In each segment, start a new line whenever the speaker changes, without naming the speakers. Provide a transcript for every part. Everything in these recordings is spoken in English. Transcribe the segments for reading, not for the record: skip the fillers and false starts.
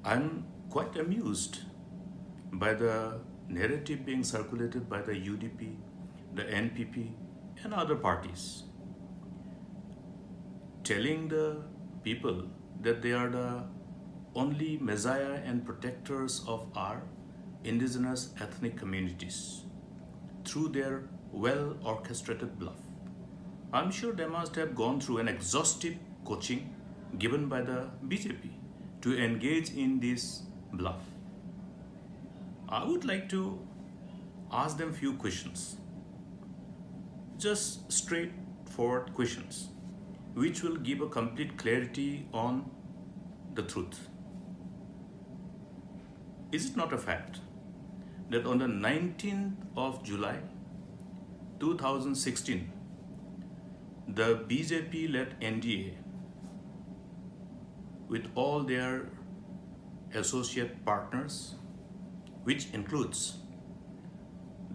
I'm quite amused by the narrative being circulated by the UDP, the NPP, and other parties, telling the people that they are the only messiah and protectors of our indigenous ethnic communities through their well orchestrated bluff. I'm sure they must have gone through an exhaustive coaching given by the BJP to engage in this bluff. I would like to ask them few questions, just straightforward questions, which will give a complete clarity on the truth. Is it not a fact that on the 19th of July 2016, the BJP led NDA with all their associate partners, which includes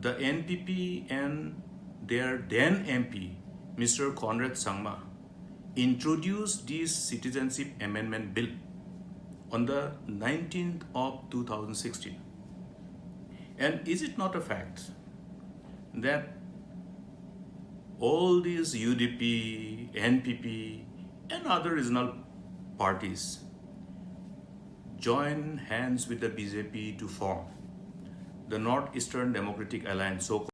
the NPP and their then MP, Mr. Conrad Sangma, introduced this Citizenship Amendment Bill on the 19th of 2016. And is it not a fact that all these UDP, NPP, and other regional parties join hands with the BJP to form the Northeastern Democratic Alliance, so